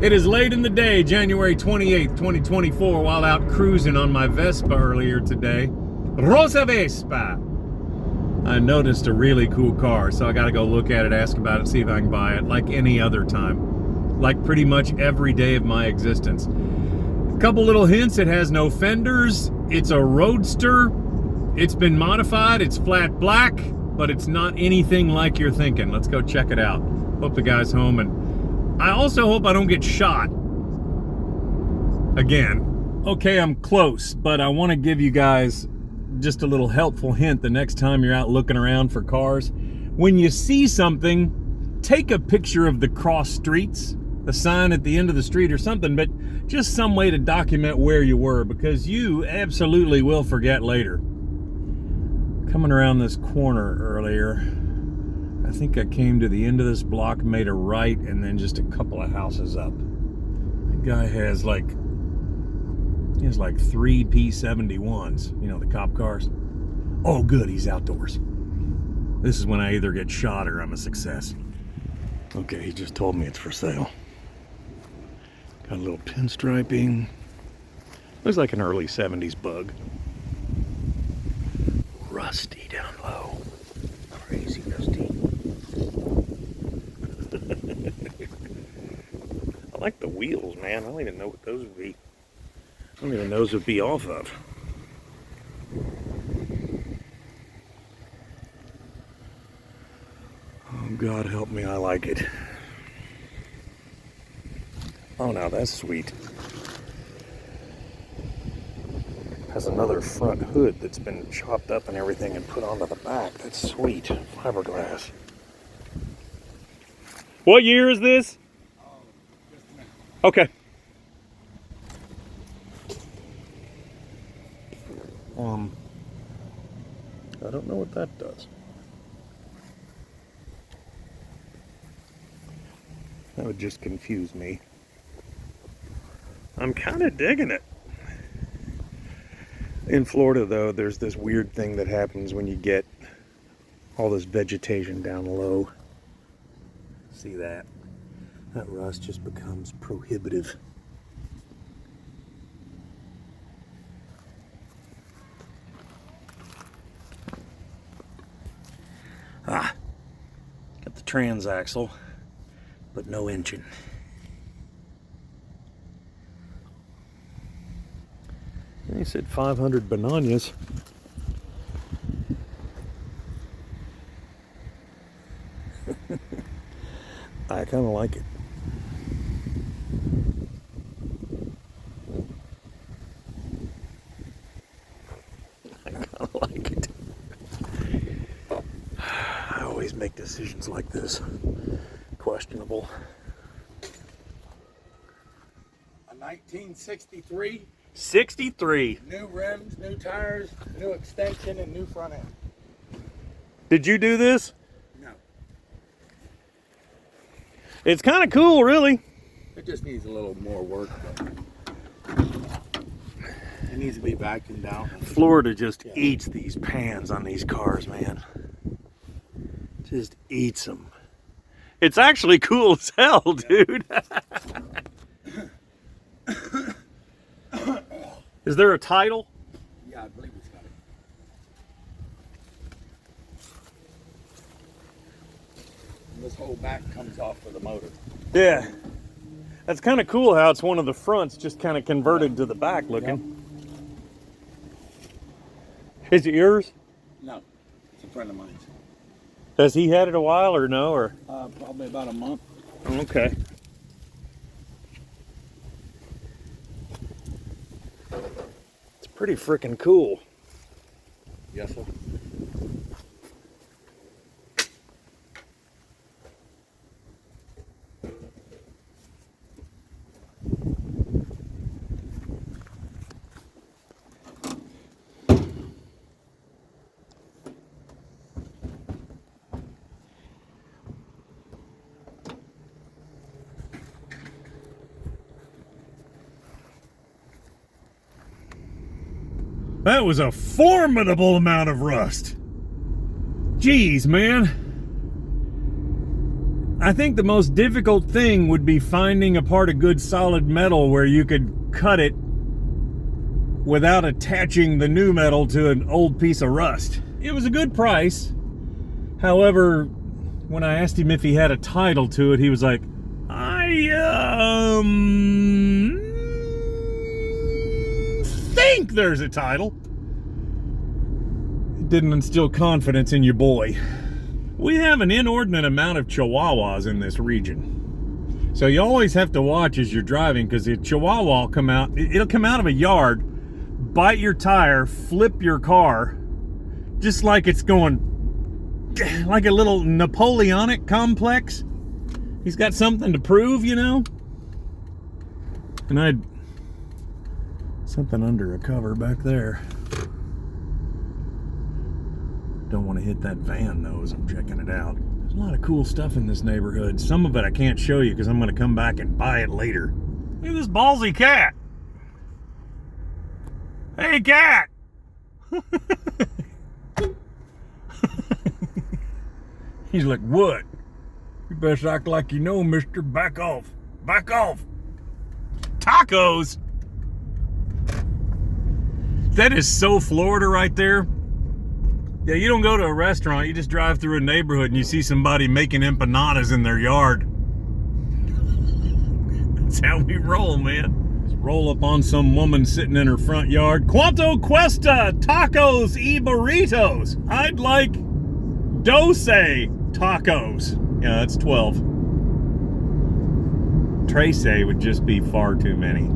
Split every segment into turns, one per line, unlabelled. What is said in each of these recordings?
It is late in the day, January 28th, 2024, while out cruising on my Vespa earlier today. Rosa Vespa! I noticed a really cool car, so I gotta go look at it, ask about it, see if I can buy it, like any other time. Like pretty much every day of my existence. A couple little hints: it has no fenders, it's a roadster, it's been modified, it's flat black, but it's not anything like you're thinking. Let's go check it out. Hope the guy's home, and I also hope I don't get shot again. Okay, I'm close, but I want to give you guys just a little helpful hint the next time you're out looking around for cars. When you see something, take a picture of the cross streets, the sign at the end of the street or something, but just some way to document where you were, because you absolutely will forget later. Coming around this corner earlier, I think I came to the end of this block, made a right, and then just a couple of houses up. The guy has like 3 P71s, you know, the cop cars. Oh good, he's outdoors. This is when I either get shot or I'm a success. Okay, he just told me it's for sale. Got a little pinstriping. Looks like an early 70s bug. Rusty down low. Crazy rusty. I like the wheels, man. I don't even know what those would be. I don't even know those would be off of. Oh, God help me, I like it. Oh, now that's sweet. Has another front hood that's been chopped up and everything and put onto the back. That's sweet. Fiberglass. What year is this? Okay. I don't know what that does. That would just confuse me. I'm kind of digging it. In Florida, though, there's this weird thing that happens when you get all this vegetation down low. See that? That rust just becomes prohibitive. Ah, got the transaxle, but no engine. He said 500 bananas. I kind of like it. I kind of like it. I always make decisions like this. Questionable.
A 1963.
63.
New rims, new tires, new extension, and new front end.
Did you do this?
No.
It's kind of cool, really.
It just needs a little more work. It needs to be vacuumed out.
Florida just eats these pans on these cars, man. Just eats them. It's actually cool as hell, dude. Is there a title?
Yeah, I believe it's got it. And this whole back comes off of the motor.
Yeah. That's kind of cool how it's one of the fronts just kind of converted to the back looking. Yep. Is it yours?
No, it's a friend of mine's.
Has he had it a while or no? Or
probably about a month.
Okay. It's pretty freaking cool.
Yes, sir.
That was a formidable amount of rust. Jeez, man. I think the most difficult thing would be finding a part of good solid metal where you could cut it without attaching the new metal to an old piece of rust. It was a good price. However, when I asked him if he had a title to it, he was like, I think there's a title. It didn't instill confidence in your boy. We have an inordinate amount of chihuahuas in this region. So you always have to watch as you're driving, because the chihuahua will come out, it'll come out of a yard, bite your tire, flip your car, just like it's going like a little Napoleonic complex. He's got something to prove, you know? And I'd something under a cover back there. Don't want to hit that van though as I'm checking it out. There's a lot of cool stuff in this neighborhood. Some of it I can't show you because I'm going to come back and buy it later. Look at this ballsy cat. Hey, cat! He's like, what? You best act like you know, mister. Back off. Back off. Tacos! That is so Florida right there. Yeah, you don't go to a restaurant. You just drive through a neighborhood and you see somebody making empanadas in their yard. That's how we roll, man. Just roll up on some woman sitting in her front yard. Cuanto cuesta tacos y burritos? I'd like 12 tacos. Yeah, that's 12. 13 would just be far too many.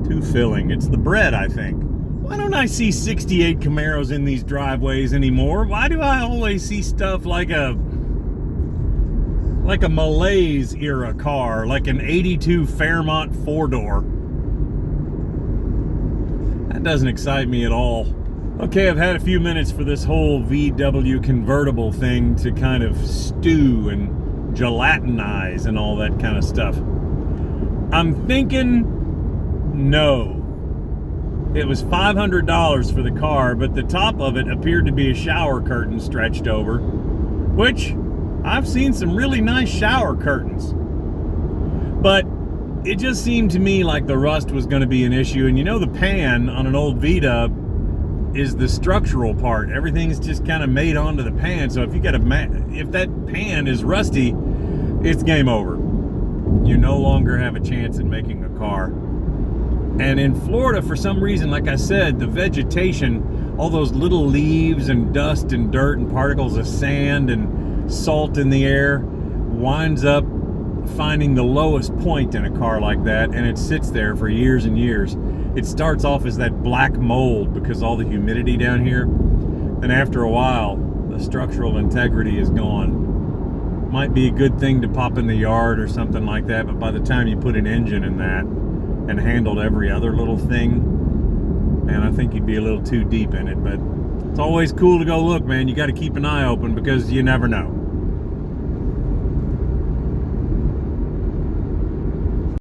Too filling. It's the bread, I think. Why don't I see 68 Camaros in these driveways anymore? Why do I always see stuff like a Malaise era car, like an 82 Fairmont 4-door? That doesn't excite me at all. Okay, I've had a few minutes for this whole VW convertible thing to kind of stew and gelatinize and all that kind of stuff. I'm thinking no. It was $500 for the car, but the top of it appeared to be a shower curtain stretched over, which I've seen some really nice shower curtains. But it just seemed to me like the rust was going to be an issue. And you know, the pan on an old V-Dub is the structural part. Everything's just kind of made onto the pan. So if you got if that pan is rusty, it's game over. You no longer have a chance at making a car. And in Florida, for some reason, like I said, the vegetation, all those little leaves and dust and dirt and particles of sand and salt in the air, winds up finding the lowest point in a car like that, and it sits there for years and years. It starts off as that black mold because all the humidity down here. Then after a while, the structural integrity is gone. Might be a good thing to pop in the yard or something like that, but by the time you put an engine in that and handled every other little thing, man, I think you'd be a little too deep in it. But it's always cool to go look, man. You got to keep an eye open because you never know.